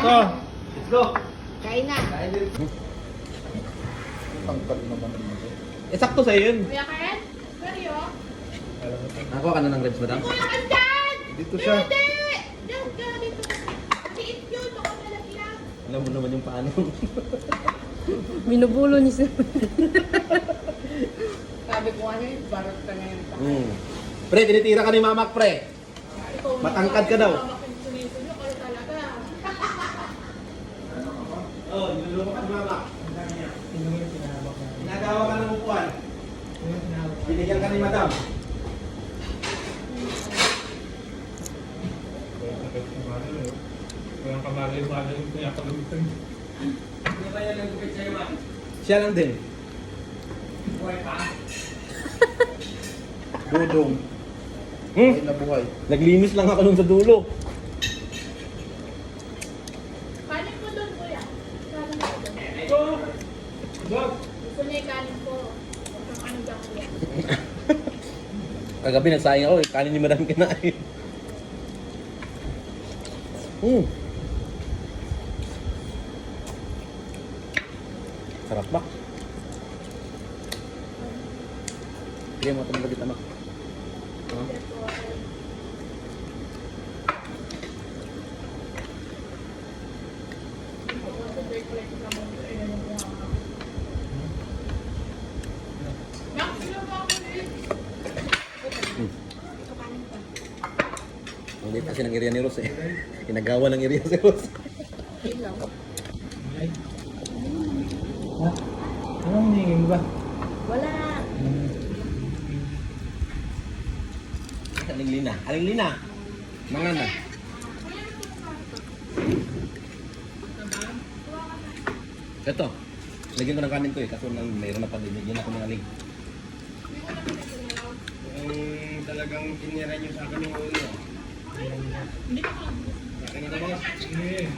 Ito. Let's go. Kain na. Tangkad naman ito. Sakto sa'yo yun. Kuya Ken? Seryo? Ako ka na ng ribs, madam? Kuya Ken dyan! Dito siya. Hindi! Diyan ka dito. Liit yun. Baka malagyan. Alam mo naman yung paano. Binubulo niyo siya. Sabi ko ano yun, barot ka ngayon. Pre, tinitira ka ni Mamak, pre. Matangkad ka daw. Sunito nyo, kayo talaga. Oh, niluloko ka ni Mamak. Ginagawa ka ng upuan. Binigyan ka ni Madam. Walang kamali-mali yung pinapagamitan. Hindi ba yan ang gupit sa'yo, Ma? Siya lang din. Buhay pa. Dudong. Buhay na buhay. Naglinis lang ako nun sa dulo. Kanin ko doon, kuya. Kanin ko doon. Ito! Dog! Gusto niya yung kanin ko. Huwag kang ano dyan, kuya. Kagabi nagsayang ako, kanin ni Madam kinain. Sarap ba? Sige mo ito magagit anak. Hindi kasi ng area ni Rose eh. Inagawa ng area si Rose. Ha? Anong hingin mo ba? Wala. Aling Lina. Aling Lina. Mga na. Ito. Lagyan ko ng kanin ko eh. Kaso nang mayroon na pa din. Lagyan ako ng aling. Yung talagang tinira niyo sa akin yung ulo. Hindi ka. Akin na ba? Sige.